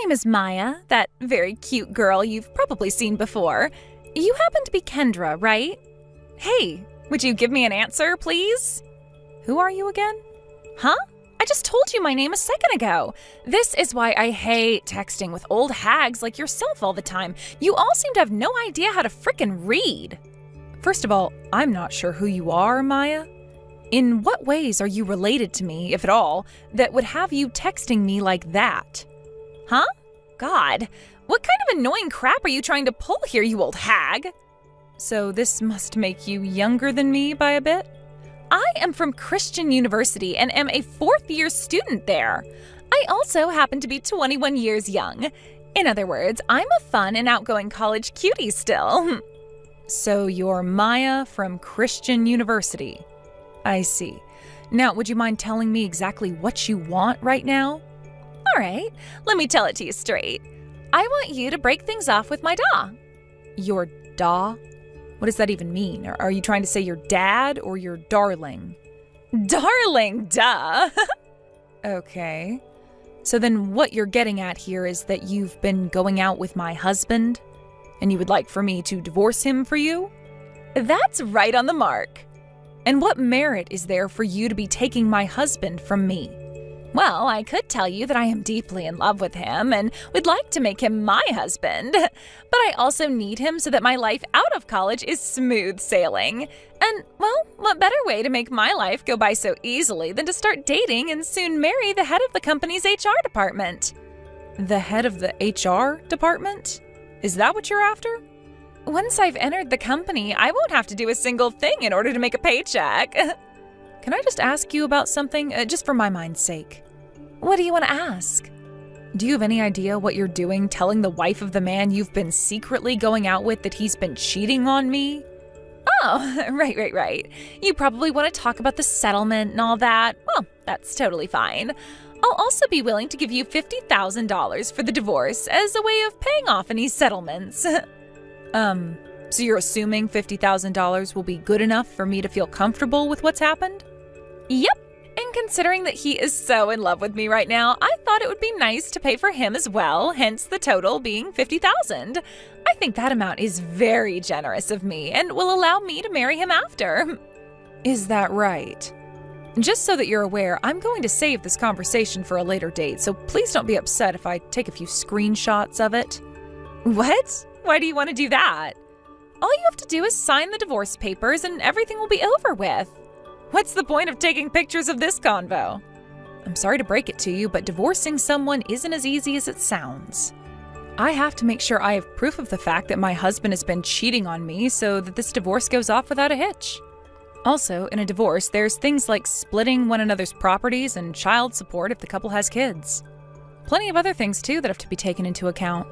name is Maya, that very cute girl you've probably seen before. You happen to be Kendra, right? Hey, would you give me an answer, please? Who are you again? Huh? I just told you my name a second ago. This is why I hate texting with old hags like yourself all the time. You all seem to have no idea how to frickin' read. First of all, I'm not sure who you are, Maya. In what ways are you related to me, if at all, that would have you texting me like that? Huh? God, what kind of annoying crap are you trying to pull here, you old hag? So this must make you younger than me by a bit? I am from Christian University and am a fourth-year student there. I also happen to be 21 years young. In other words, I'm a fun and outgoing college cutie still. So you're Maya from Christian University. I see. Now, would you mind telling me exactly what you want right now? All right, let me tell it to you straight. I want you to break things off with my da. Your da? What does that even mean? Are you trying to say your dad or your darling? Darling, duh! Okay. So then what you're getting at here is that you've been going out with my husband, and you would like for me to divorce him for you? That's right on the mark. And what merit is there for you to be taking my husband from me? Well, I could tell you that I am deeply in love with him and would like to make him my husband. But I also need him so that my life out of college is smooth sailing. And, well, what better way to make my life go by so easily than to start dating and soon marry the head of the company's HR department? The head of the HR department? Is that what you're after? Once I've entered the company, I won't have to do a single thing in order to make a paycheck. Can I just ask you about something, just for my mind's sake? What do you want to ask? Do you have any idea what you're doing telling the wife of the man you've been secretly going out with that he's been cheating on me? Oh, right. You probably want to talk about the settlement and all that. Well, that's totally fine. I'll also be willing to give you $50,000 for the divorce as a way of paying off any settlements. So you're assuming $50,000 will be good enough for me to feel comfortable with what's happened? Yep. And considering that he is so in love with me right now, I thought it would be nice to pay for him as well, hence the total being $50,000. I think that amount is very generous of me and will allow me to marry him after. Is that right? Just so that you're aware, I'm going to save this conversation for a later date, so please don't be upset if I take a few screenshots of it. What? Why do you want to do that? All you have to do is sign the divorce papers and everything will be over with. What's the point of taking pictures of this convo? I'm sorry to break it to you, but divorcing someone isn't as easy as it sounds. I have to make sure I have proof of the fact that my husband has been cheating on me so that this divorce goes off without a hitch. Also, in a divorce, there's things like splitting one another's properties and child support if the couple has kids. Plenty of other things, too, that have to be taken into account.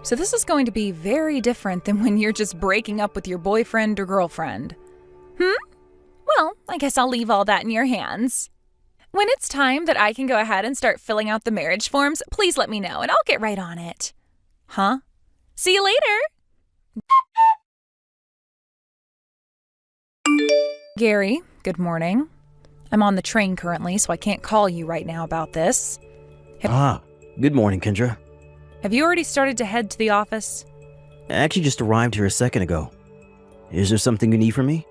So this is going to be very different than when you're just breaking up with your boyfriend or girlfriend. Well, I guess I'll leave all that in your hands. When it's time that I can go ahead and start filling out the marriage forms, please let me know and I'll get right on it. Huh? See you later! Gary, good morning. I'm on the train currently, so I can't call you right now about this. Good morning, Kendra. Have you already started to head to the office? I actually just arrived here a second ago. Is there something you need from me?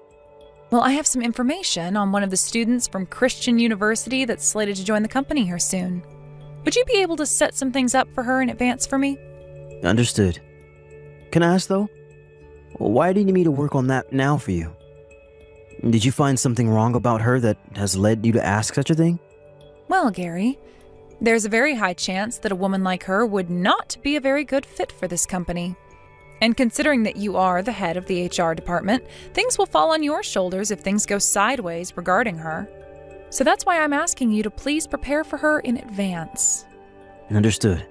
Well, I have some information on one of the students from Christian University that's slated to join the company here soon. Would you be able to set some things up for her in advance for me? Understood. Can I ask, though? Why do you need me to work on that now for you? Did you find something wrong about her that has led you to ask such a thing? Well, Gary, there's a very high chance that a woman like her would not be a very good fit for this company. And considering that you are the head of the HR department, things will fall on your shoulders if things go sideways regarding her. So that's why I'm asking you to please prepare for her in advance. Understood.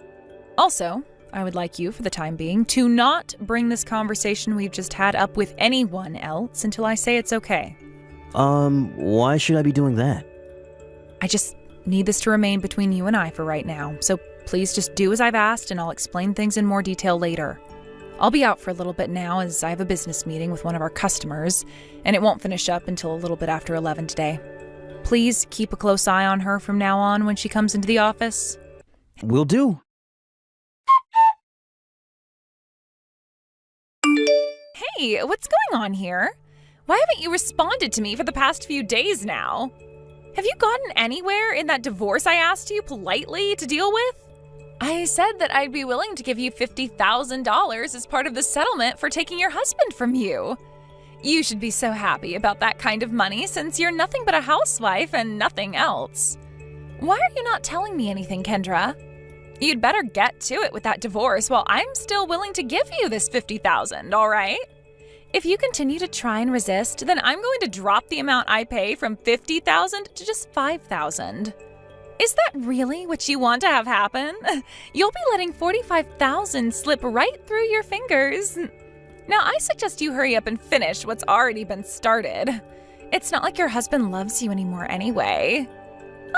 Also, I would like you, for the time being, to not bring this conversation we've just had up with anyone else until I say it's okay. Why should I be doing that? I just need this to remain between you and I for right now, so please just do as I've asked and I'll explain things in more detail later. I'll be out for a little bit now as I have a business meeting with one of our customers, and it won't finish up until a little bit after 11 today. Please keep a close eye on her from now on when she comes into the office. Will do. Hey, what's going on here? Why haven't you responded to me for the past few days now? Have you gotten anywhere in that divorce I asked you politely to deal with? I said that I'd be willing to give you $50,000 as part of the settlement for taking your husband from you. You should be so happy about that kind of money since you're nothing but a housewife and nothing else. Why are you not telling me anything, Kendra? You'd better get to it with that divorce while I'm still willing to give you this $50,000, all right? If you continue to try and resist, then I'm going to drop the amount I pay from $50,000 to just $5,000. Is that really what you want to have happen? You'll be letting $45,000 slip right through your fingers. Now, I suggest you hurry up and finish what's already been started. It's not like your husband loves you anymore anyway.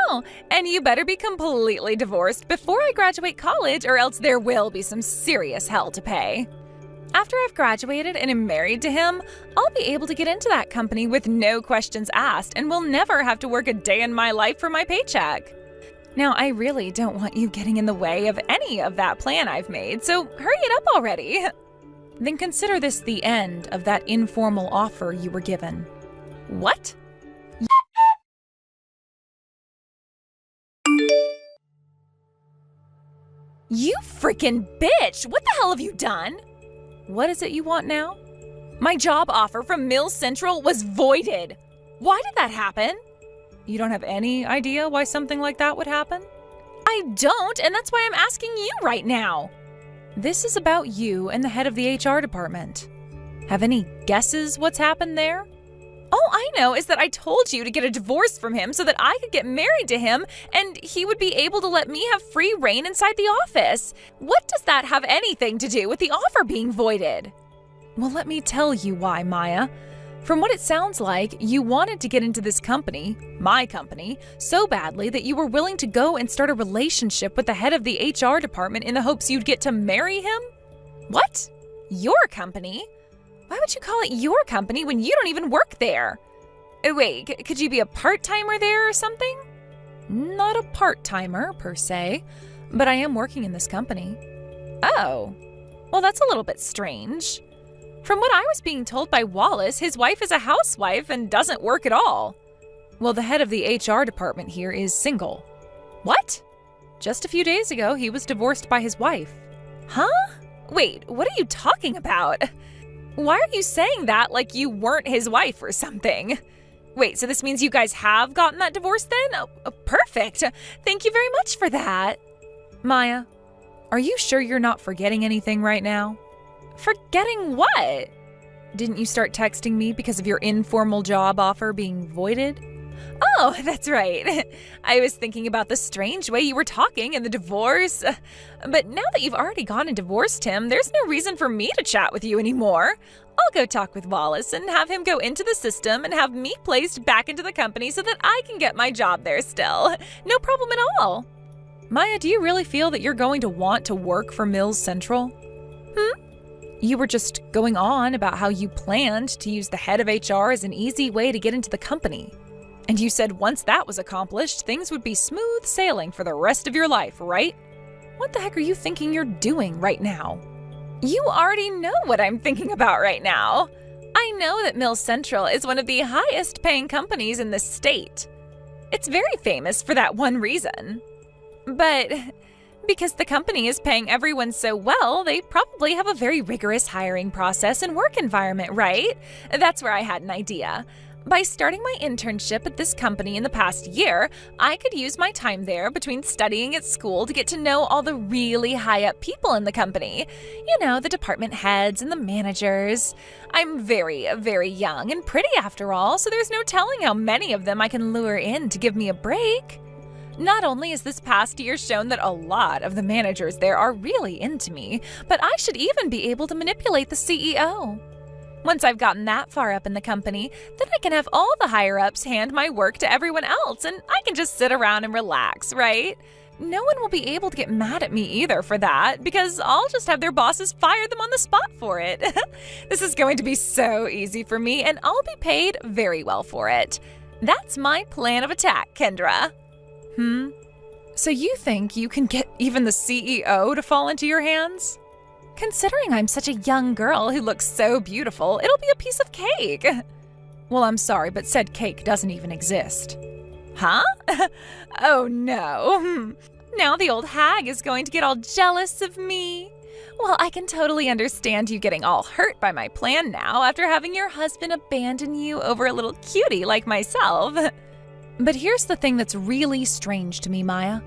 Oh, and you better be completely divorced before I graduate college or else there will be some serious hell to pay. After I've graduated and am married to him, I'll be able to get into that company with no questions asked and will never have to work a day in my life for my paycheck. Now, I really don't want you getting in the way of any of that plan I've made, so hurry it up already. Then consider this the end of that informal offer you were given. What? You freaking bitch! What the hell have you done? What is it you want now? My job offer from Mills Central was voided. Why did that happen? You don't have any idea why something like that would happen? I don't, and that's why I'm asking you right now. This is about you and the head of the HR department. Have any guesses what's happened there? All I know is that I told you to get a divorce from him so that I could get married to him and he would be able to let me have free reign inside the office. What does that have anything to do with the offer being voided? Well, let me tell you why, Maya. From what it sounds like, you wanted to get into this company, my company, so badly that you were willing to go and start a relationship with the head of the HR department in the hopes you'd get to marry him? What? Your company? Why would you call it your company when you don't even work there? Wait, could you be a part-timer there or something? Not a part-timer, per se, but I am working in this company. Oh, well, that's a little bit strange. From what I was being told by Wallace, his wife is a housewife and doesn't work at all. Well, the head of the HR department here is single. What? Just a few days ago, he was divorced by his wife. Huh? Wait, what are you talking about? Why are you saying that like you weren't his wife or something? Wait, so this means you guys have gotten that divorce then? Oh, perfect. Thank you very much for that. Maya, are you sure you're not forgetting anything right now? Forgetting what? Didn't you start texting me because of your informal job offer being voided? Oh, that's right. I was thinking about the strange way you were talking and the divorce. But now that you've already gone and divorced him, there's no reason for me to chat with you anymore. I'll go talk with Wallace and have him go into the system and have me placed back into the company so that I can get my job there still. No problem at all. Maya, do you really feel that you're going to want to work for Mills Central? You were just going on about how you planned to use the head of HR as an easy way to get into the company. And you said once that was accomplished, things would be smooth sailing for the rest of your life, right? What the heck are you thinking you're doing right now? You already know what I'm thinking about right now. I know that Mills Central is one of the highest paying companies in the state. It's very famous for that one reason. But because the company is paying everyone so well, they probably have a very rigorous hiring process and work environment, right? That's where I had an idea. By starting my internship at this company in the past year, I could use my time there between studying at school to get to know all the really high-up people in the company. You know, the department heads and the managers. I'm very, very young and pretty after all, so there's no telling how many of them I can lure in to give me a break. Not only has this past year shown that a lot of the managers there are really into me, but I should even be able to manipulate the CEO. Once I've gotten that far up in the company, then I can have all the higher-ups hand my work to everyone else, and I can just sit around and relax, right? No one will be able to get mad at me either for that, because I'll just have their bosses fire them on the spot for it. This is going to be so easy for me, and I'll be paid very well for it. That's my plan of attack, Kendra. So you think you can get even the CEO to fall into your hands? Considering I'm such a young girl who looks so beautiful, it'll be a piece of cake. Well, I'm sorry, but said cake doesn't even exist. Huh? Oh no. Now the old hag is going to get all jealous of me. Well, I can totally understand you getting all hurt by my plan now after having your husband abandon you over a little cutie like myself. But here's the thing that's really strange to me, Maya.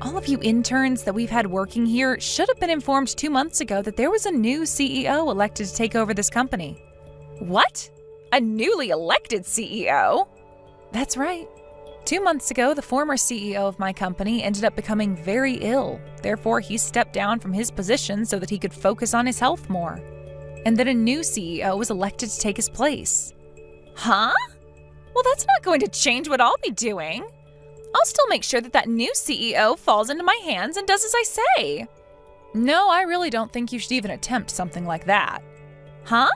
All of you interns that we've had working here should have been informed 2 months ago that there was a new CEO elected to take over this company. What? A newly elected CEO? That's right. 2 months ago, the former CEO of my company ended up becoming very ill. Therefore, he stepped down from his position so that he could focus on his health more. And then a new CEO was elected to take his place. Huh? Well, that's not going to change what I'll be doing. I'll still make sure that new CEO falls into my hands and does as I say. No, I really don't think you should even attempt something like that. Huh?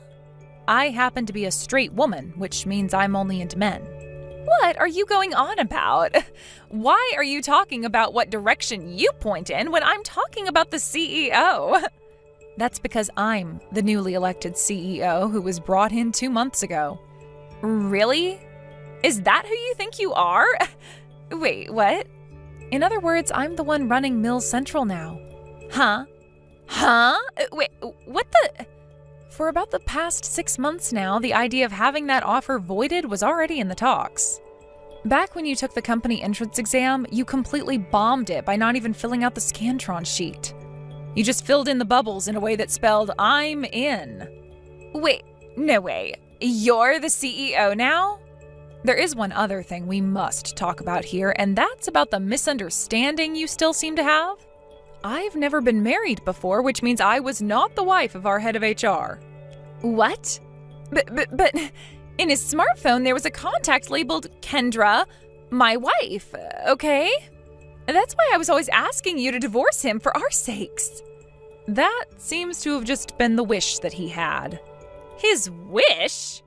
I happen to be a straight woman, which means I'm only into men. What are you going on about? Why are you talking about what direction you point in when I'm talking about the CEO? That's because I'm the newly elected CEO who was brought in 2 months ago. Really? Is that who you think you are? Wait, what? In other words, I'm the one running Mills Central now. Huh? Wait, what the? For about the past 6 months now, the idea of having that offer voided was already in the talks. Back when you took the company entrance exam, you completely bombed it by not even filling out the Scantron sheet. You just filled in the bubbles in a way that spelled, "I'm in." Wait, no way. You're the CEO now? There is one other thing we must talk about here, and that's about the misunderstanding you still seem to have. I've never been married before, which means I was not the wife of our head of HR. What? But in his smartphone there was a contact labeled Kendra, my wife, okay? That's why I was always asking you to divorce him for our sakes. That seems to have just been the wish that he had. His wish?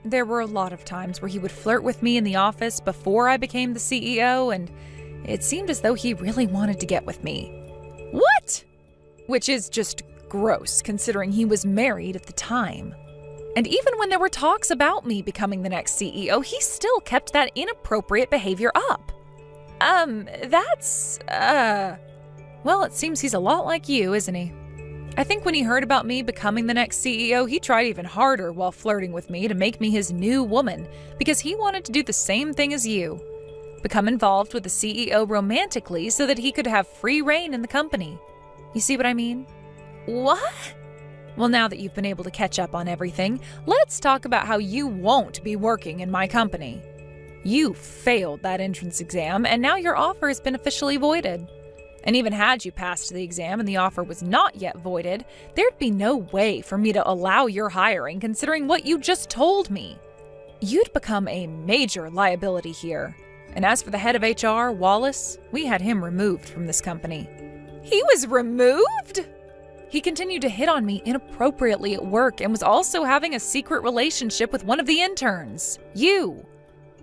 There were a lot of times where he would flirt with me in the office before I became the CEO, and it seemed as though he really wanted to get with me. What? Which is just gross, considering he was married at the time. And even when there were talks about me becoming the next CEO, he still kept that inappropriate behavior up. Well, it seems he's a lot like you, isn't he? I think when he heard about me becoming the next CEO, he tried even harder while flirting with me to make me his new woman, because he wanted to do the same thing as you. Become involved with the CEO romantically so that he could have free reign in the company. You see what I mean? What? Well, now that you've been able to catch up on everything, let's talk about how you won't be working in my company. You failed that entrance exam, and now your offer has been officially voided. And even had you passed the exam and the offer was not yet voided, there'd be no way for me to allow your hiring considering what you just told me. You'd become a major liability here. And as for the head of HR, Wallace, we had him removed from this company. He was removed? He continued to hit on me inappropriately at work and was also having a secret relationship with one of the interns, you.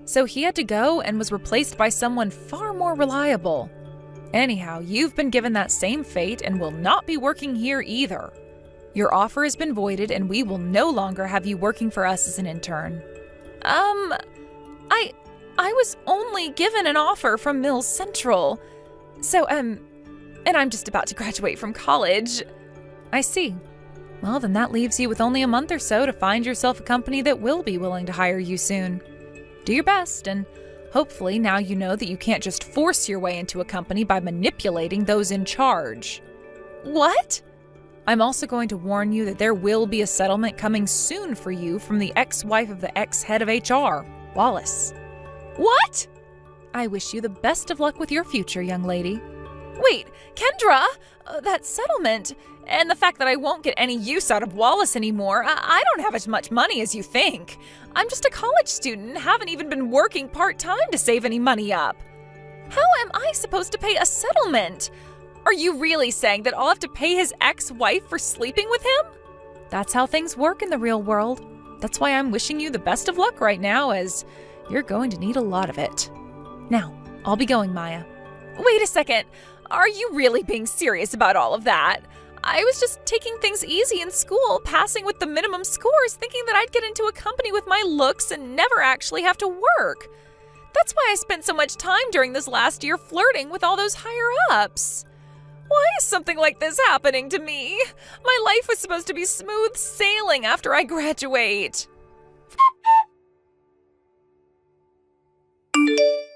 So he had to go and was replaced by someone far more reliable. Anyhow, you've been given that same fate and will not be working here either. Your offer has been voided and we will no longer have you working for us as an intern. I was only given an offer from Mills Central. So, and I'm just about to graduate from college. I see. Well, then that leaves you with only a month or so to find yourself a company that will be willing to hire you soon. Do your best, and hopefully now you know that you can't just force your way into a company by manipulating those in charge. What? I'm also going to warn you that there will be a settlement coming soon for you from the ex-wife of the ex-head of HR, Wallace. What? I wish you the best of luck with your future, young lady. Wait, Kendra, that settlement, and the fact that I won't get any use out of Wallace anymore, I don't have as much money as you think. I'm just a college student and haven't even been working part-time to save any money up. How am I supposed to pay a settlement? Are you really saying that I'll have to pay his ex-wife for sleeping with him? That's how things work in the real world. That's why I'm wishing you the best of luck right now, as you're going to need a lot of it. Now, I'll be going, Maya. Wait a second. Are you really being serious about all of that? I was just taking things easy in school, passing with the minimum scores, thinking that I'd get into a company with my looks and never actually have to work. That's why I spent so much time during this last year flirting with all those higher-ups. Why is something like this happening to me? My life was supposed to be smooth sailing after I graduate.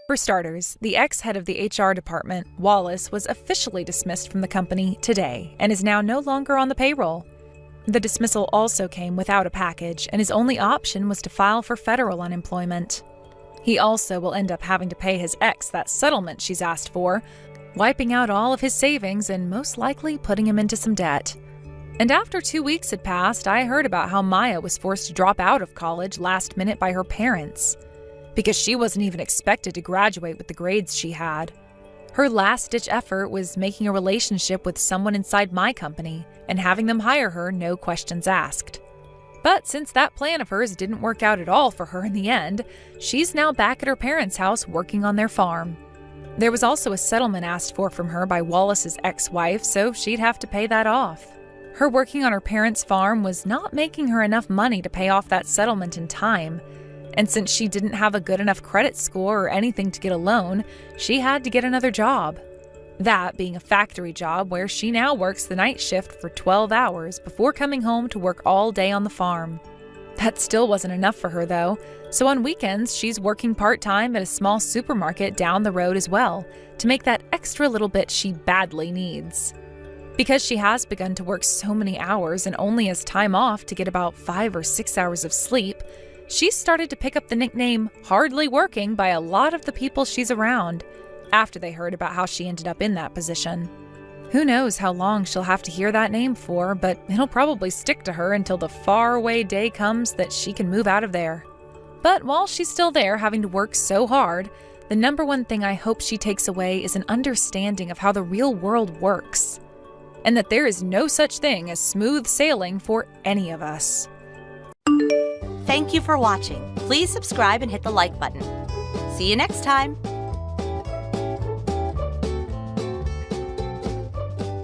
For starters, the ex-head of the HR department, Wallace, was officially dismissed from the company today and is now no longer on the payroll. The dismissal also came without a package, and his only option was to file for federal unemployment. He also will end up having to pay his ex that settlement she's asked for, wiping out all of his savings and most likely putting him into some debt. And after 2 weeks had passed, I heard about how Maya was forced to drop out of college last minute by her parents, because she wasn't even expected to graduate with the grades she had. Her last-ditch effort was making a relationship with someone inside my company and having them hire her, no questions asked. But since that plan of hers didn't work out at all for her in the end, she's now back at her parents' house working on their farm. There was also a settlement asked for from her by Wallace's ex-wife, so she'd have to pay that off. Her working on her parents' farm was not making her enough money to pay off that settlement in time, and since she didn't have a good enough credit score or anything to get a loan, she had to get another job. That being a factory job where she now works the night shift for 12 hours before coming home to work all day on the farm. That still wasn't enough for her, though, so on weekends she's working part-time at a small supermarket down the road as well to make that extra little bit she badly needs. Because she has begun to work so many hours and only has time off to get about 5 or 6 hours of sleep, she's started to pick up the nickname hardly working by a lot of the people she's around after they heard about how she ended up in that position. Who knows how long she'll have to hear that name for, but it'll probably stick to her until the faraway day comes that she can move out of there. But while she's still there having to work so hard, the number one thing I hope she takes away is an understanding of how the real world works, and that there is no such thing as smooth sailing for any of us. Thank you for watching. Please subscribe and hit the like button. See you next time.